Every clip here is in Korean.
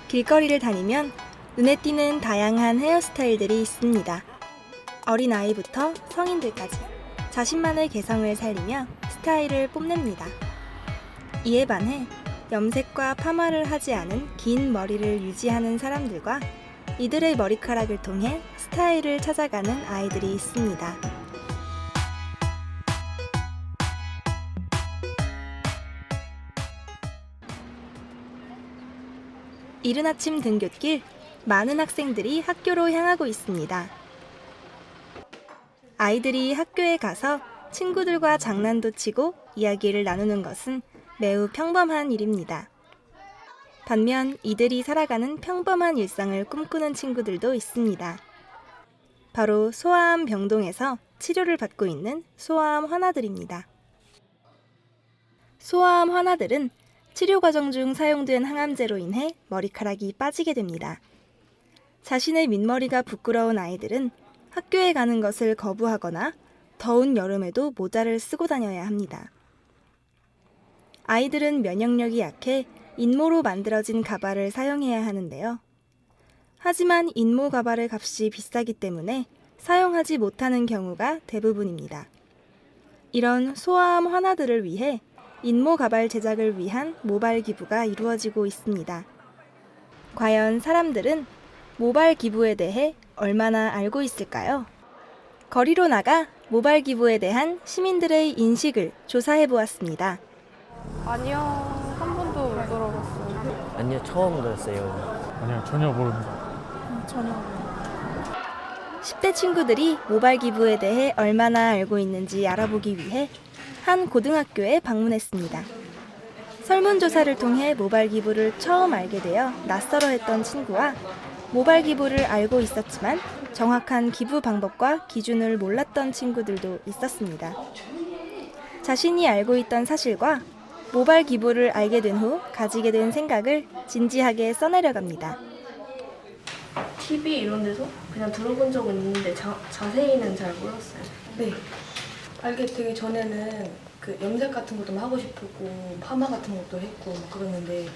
길거리를 다니면 눈에 띄는 다양한 헤어스타일들이 있습니다. 어린아이부터 성인들까지 자신만의 개성을 살리며 스타일을 뽐냅니다. 이에 반해 염색과 파마를 하지 않은 긴 머리를 유지하는 사람들과 이들의 머리카락을 통해 스타일을 찾아가는 아이들이 있습니다. 이른 아침 등굣길, 많은 학생들이 학교로 향하고 있습니다. 아이들이 학교에 가서 친구들과 장난도 치고 이야기를 나누는 것은 매우 평범한 일입니다. 반면 이들이 살아가는 평범한 일상을 꿈꾸는 친구들도 있습니다. 바로 소아암 병동에서 치료를 받고 있는 소아암 환아들입니다. 소아암 환아들은 치료 과정 중 사용된 항암제로 인해 머리카락이 빠지게 됩니다. 자신의 밑머리가 부끄러운 아이들은 학교에 가는 것을 거부하거나 더운 여름에도 모자를 쓰고 다녀야 합니다. 아이들은 면역력이 약해 인모로 만들어진 가발을 사용해야 하는데요. 하지만 인모 가발의 값이 비싸기 때문에 사용하지 못하는 경우가 대부분입니다. 이런 소아암 환아들을 위해 인모 가발 제작을 위한 모발 기부가 이루어지고 있습니다. 과연 사람들은 모발 기부에 대해 얼마나 알고 있을까요? 거리로 나가 모발 기부에 대한 시민들의 인식을 조사해 보았습니다. 아니요, 한 번도 못 들어봤어요. 아니요, 처음 들었어요. 아니요, 전혀 모릅니다. 전혀. 10대 친구들이 모발 기부에 대해 얼마나 알고 있는지 알아보기 위해 한 고등학교에 방문했습니다. 설문조사를 통해 모발 기부를 처음 알게 되어 낯설어했던 친구와 모발 기부를 알고 있었지만 정확한 기부 방법과 기준을 몰랐던 친구들도 있었습니다. 자신이 알고 있던 사실과 모발 기부를 알게 된 후 가지게 된 생각을 진지하게 써내려갑니다. TV 이런 데서 그냥 들어본 적은 있는데 자세히는 잘 몰랐어요. 네. 알게 되기 전에는 그 염색 같은 것도 하고 싶었고 파마 같은 것도 했고 막 그랬는데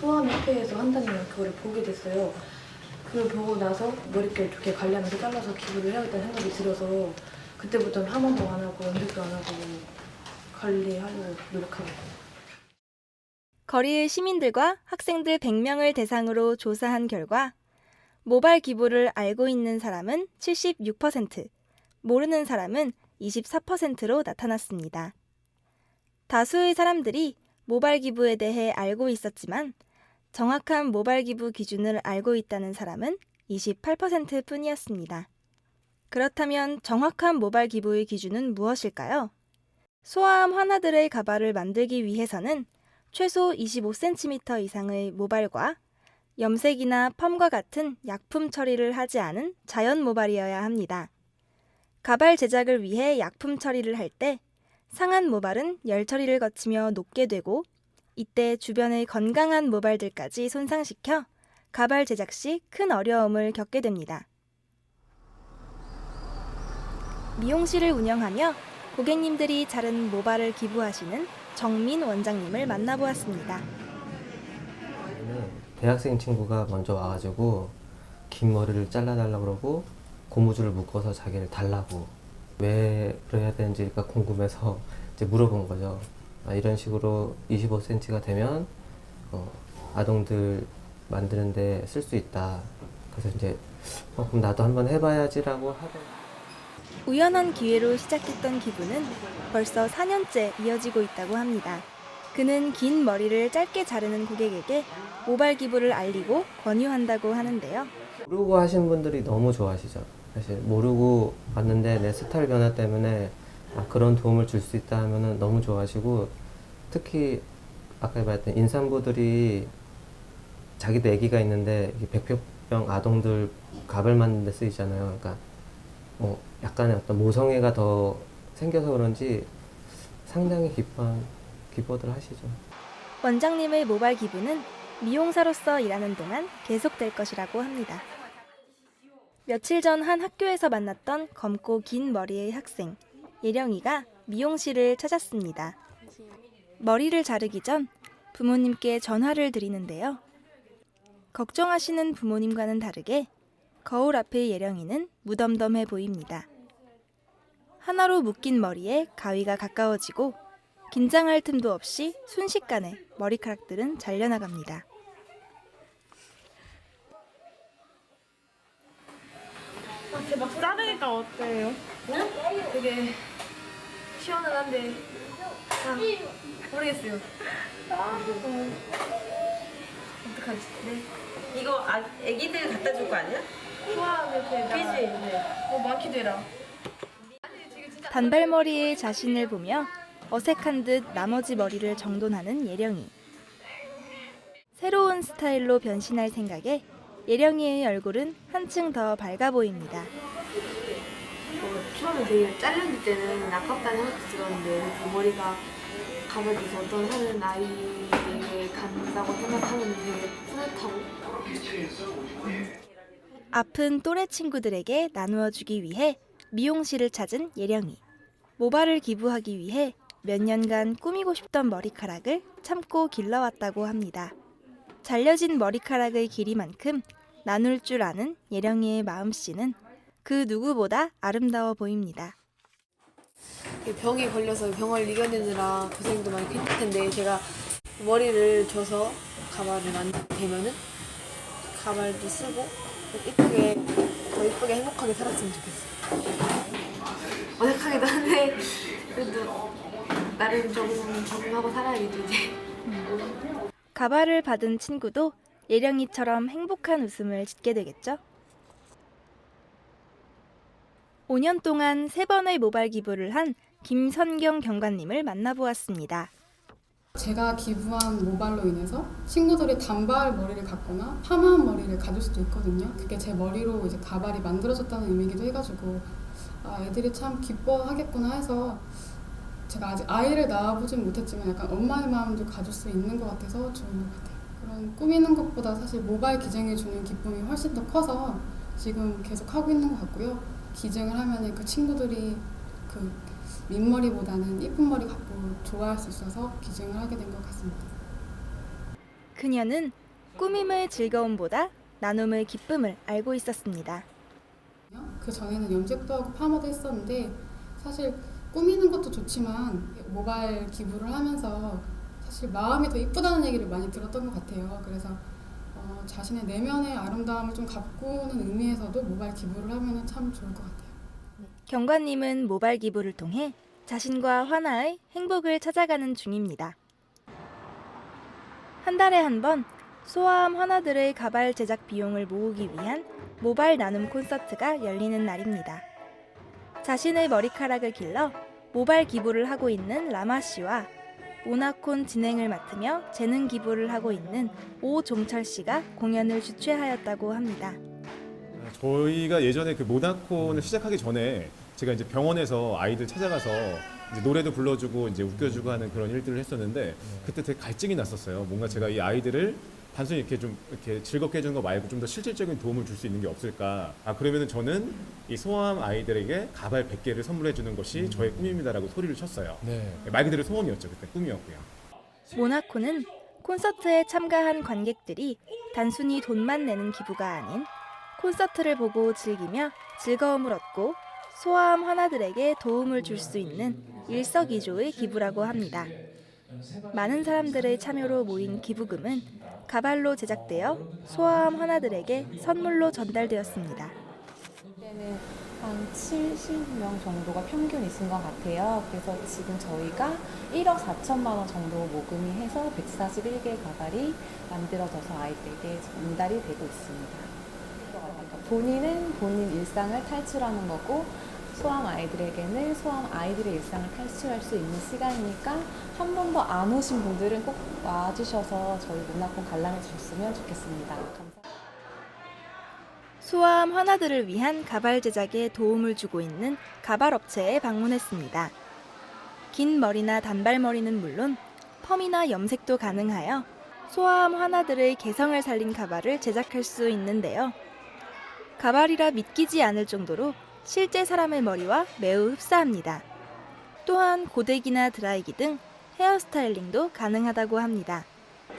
소아협회에서 한다는 그거를 보게 됐어요. 그걸 보고 나서 머릿결 좋게 관리하면서 잘라서 기부를 해야겠다는 생각이 들어서 그때부터는 파마도 안 하고 염색도 안 하고 관리하려고 노력하고 있어요. 거리의 시민들과 학생들 100명을 대상으로 조사한 결과 모발 기부를 알고 있는 사람은 76%, 모르는 사람은 24%로 나타났습니다. 다수의 사람들이 모발 기부에 대해 알고 있었지만 정확한 모발 기부 기준을 알고 있다는 사람은 28%뿐이었습니다. 그렇다면 정확한 모발 기부의 기준은 무엇일까요? 소아암 환아들의 가발을 만들기 위해서는 최소 25cm 이상의 모발과 염색이나 펌과 같은 약품 처리를 하지 않은 자연 모발이어야 합니다. 가발 제작을 위해 약품 처리를 할 때 상한 모발은 열 처리를 거치며 녹게 되고 이때 주변의 건강한 모발들까지 손상시켜 가발 제작 시 큰 어려움을 겪게 됩니다. 미용실을 운영하며 고객님들이 자른 모발을 기부하시는 정민 원장님을 만나보았습니다. 대학생 친구가 먼저 와가지고 긴 머리를 잘라달라고 그러고 고무줄을 묶어서 자기를 달라고 왜 그래야 되는지가 궁금해서 이제 물어본 거죠. 이런 식으로 25cm가 되면 아동들 만드는데 쓸 수 있다. 그래서 이제 그럼 나도 한번 해봐야지라고 하던. 우연한 기회로 시작했던 기부는 벌써 4년째 이어지고 있다고 합니다. 그는 긴 머리를 짧게 자르는 고객에게 모발 기부를 알리고 권유한다고 하는데요. 모르고 하신 분들이 너무 좋아하시죠. 사실 모르고 왔는데 내 스타일 변화 때문에 그런 도움을 줄 수 있다 하면은 너무 좋아하시고, 특히 아까 말했던 임산부들이 자기도 아기가 있는데 백혈병 아동들 가발 만드는 데 쓰이잖아요. 그러니까 약간의 어떤 모성애가 더 생겨서 그런지 상당히 기뻐들 하시죠. 원장님의 모발 기부는 미용사로서 일하는 동안 계속될 것이라고 합니다. 며칠 전 한 학교에서 만났던 검고 긴 머리의 학생 예령이가 미용실을 찾았습니다. 머리를 자르기 전 부모님께 전화를 드리는데요. 걱정하시는 부모님과는 다르게 거울 앞의 예령이는 무덤덤해 보입니다. 하나로 묶인 머리에 가위가 가까워지고 긴장할 틈도 없이 순식간에 머리카락들은 잘려나갑니다. 대박 자르니까 어때요? 되게 시원은 한데 모르겠어요. 어떡하지? 네. 이거 애기들 갖다 줄 거 아니야? 소아암 옆에다가 그지? 네. 많기도 해라. 단발머리의 자신을 보며 어색한 듯 나머지 머리를 정돈하는 예령이. 새로운 스타일로 변신할 생각에 예령이의 얼굴은 한층 더 밝아 보입니다. 처음에 되게 잘렸을 때는 아깝다는 생각도 들었는데 그 머리가 가벼워서 어떤 하는 아이에게 간다고 생각하면 되게 뿌듯하고 아픈 또래 친구들에게 나누어 주기 위해 미용실을 찾은 예령이. 모발을 기부하기 위해 몇 년간 꾸미고 싶던 머리카락을 참고 길러왔다고 합니다. 잘려진 머리카락의 길이만큼 나눌 줄 아는 예령이의 마음씨는 그 누구보다 아름다워 보입니다. 병에 걸려서 병을 이겨내느라 고생도 많이 했을 텐데 제가 머리를 줘서 가발을 만들면은 가발도 쓰고 이쁘게 더 이쁘게 행복하게 살았으면 좋겠어요. 어색하기도 한데 그래도 나름 적응하고 살아야겠죠 이제. 가발을 받은 친구도 예령이처럼 행복한 웃음을 짓게 되겠죠? 5년 동안 3번의 모발 기부를 한 김선경 경관님을 만나보았습니다. 제가 기부한 모발로 인해서 친구들이 단발 머리를 갖거나 파마한 머리를 가질 수도 있거든요. 그게 제 머리로 이제 가발이 만들어졌다는 의미이기도 해가지고 애들이 참 기뻐하겠구나 해서 제가 아직 아이를 낳아보진 못했지만 약간 엄마의 마음도 가질 수 있는 것 같아서 좋은 것 같아요. 그런 꾸미는 것보다 사실 모발 기증이 주는 기쁨이 훨씬 더 커서 지금 계속 하고 있는 것 같고요. 기증을 하면 그 친구들이 그 민머리보다는 예쁜 머리 갖고 좋아할 수 있어서 기증을 하게 된 것 같습니다. 그녀는 꾸밈의 즐거움보다 나눔의 기쁨을 알고 있었습니다. 그 전에는 염색도 하고 파마도 했었는데 사실 꾸미는 것도 좋지만 모발 기부를 하면서 사실 마음이 더 이쁘다는 얘기를 많이 들었던 것 같아요. 그래서 자신의 내면의 아름다움을 좀 가꾸는 의미에서도 모발 기부를 하면 참 좋을 것 같아요. 경관님은 모발 기부를 통해 자신과 환아의 행복을 찾아가는 중입니다. 한 달에 한 번 소아암 환아들의 가발 제작 비용을 모으기 위한 모발 나눔 콘서트가 열리는 날입니다. 자신의 머리카락을 길러 모발 기부를 하고 있는 라마 씨와 모나콘 진행을 맡으며 재능 기부를 하고 있는 오종철 씨가 공연을 주최하였다고 합니다. 저희가 예전에 그 모나콘을 시작하기 전에 제가 이제 병원에서 아이들 찾아가서 이제 노래도 불러주고 이제 웃겨주고 하는 그런 일들을 했었는데 그때 되게 갈증이 났었어요. 뭔가 제가 이 아이들을 단순히 이렇게 좀 이렇게 즐겁게 해주는 거 말고 좀 더 실질적인 도움을 줄 수 있는 게 없을까. 그러면은 저는 이 소아암 아이들에게 가발 100개를 선물해 주는 것이 저의 꿈입니다라고 소리를 쳤어요. 말 그대로 소원이었죠. 그때 꿈이었고요. 모나코는 콘서트에 참가한 관객들이 단순히 돈만 내는 기부가 아닌 콘서트를 보고 즐기며 즐거움을 얻고 소아암 환아들에게 도움을 줄 수 있는 일석이조의 기부라고 합니다. 많은 사람들의 참여로 모인 기부금은 가발로 제작되어 소아암 환아들에게 선물로 전달되었습니다. 이때는 한 70명 정도가 평균 있은 것 같아요. 그래서 지금 저희가 1억 4천만 원 정도 모금이 해서 141개 가발이 만들어져서 아이들에게 전달이 되고 있습니다. 그러니까 본인은 본인 일상을 탈출하는 거고 소아암 아이들에게는 소아암 아이들의 일상을 탈출할 수 있는 시간이니까 한 번도 안 오신 분들은 꼭 와주셔서 저희 모나콘 관람해 주셨으면 좋겠습니다. 감사합니다. 소아암 환아들을 위한 가발 제작에 도움을 주고 있는 가발 업체에 방문했습니다. 긴 머리나 단발머리는 물론 펌이나 염색도 가능하여 소아암 환아들의 개성을 살린 가발을 제작할 수 있는데요. 가발이라 믿기지 않을 정도로 실제 사람의 머리와 매우 흡사합니다. 또한 고데기나 드라이기 등 헤어스타일링도 가능하다고 합니다.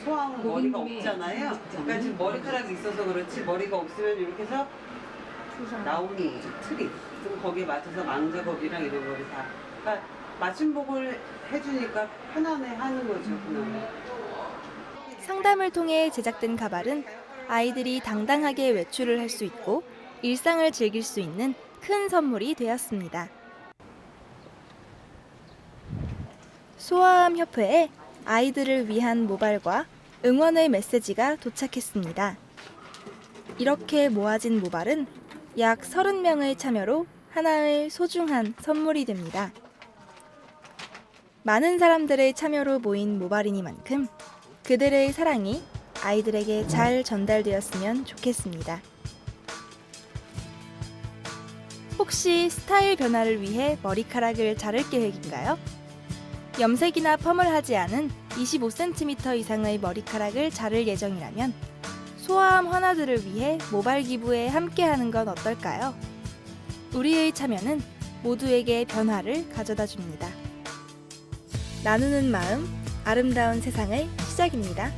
소아암은 머리가 없잖아요. 그러니까 지금 머리카락이 있어서 그렇지 머리가 없으면 이렇게 해서 나오는 거죠. 틀이. 그럼 거기에 맞춰서 망작업이랑 이런 거를 다. 그러니까 맞춤복을 해주니까 편안해 하는 거죠. 그냥. 상담을 통해 제작된 가발은 아이들이 당당하게 외출을 할 수 있고 일상을 즐길 수 있는 큰 선물이 되었습니다. 소아암 협회에 아이들을 위한 모발과 응원의 메시지가 도착했습니다. 이렇게 모아진 모발은 약 30명의 참여로 하나의 소중한 선물이 됩니다. 많은 사람들의 참여로 모인 모발이니만큼 그들의 사랑이 아이들에게 잘 전달되었으면 좋겠습니다. 혹시 스타일 변화를 위해 머리카락을 자를 계획인가요? 염색이나 펌을 하지 않은 25cm 이상의 머리카락을 자를 예정이라면 소아암 환아들을 위해 모발 기부에 함께하는 건 어떨까요? 우리의 참여는 모두에게 변화를 가져다 줍니다. 나누는 마음, 아름다운 세상의 시작입니다.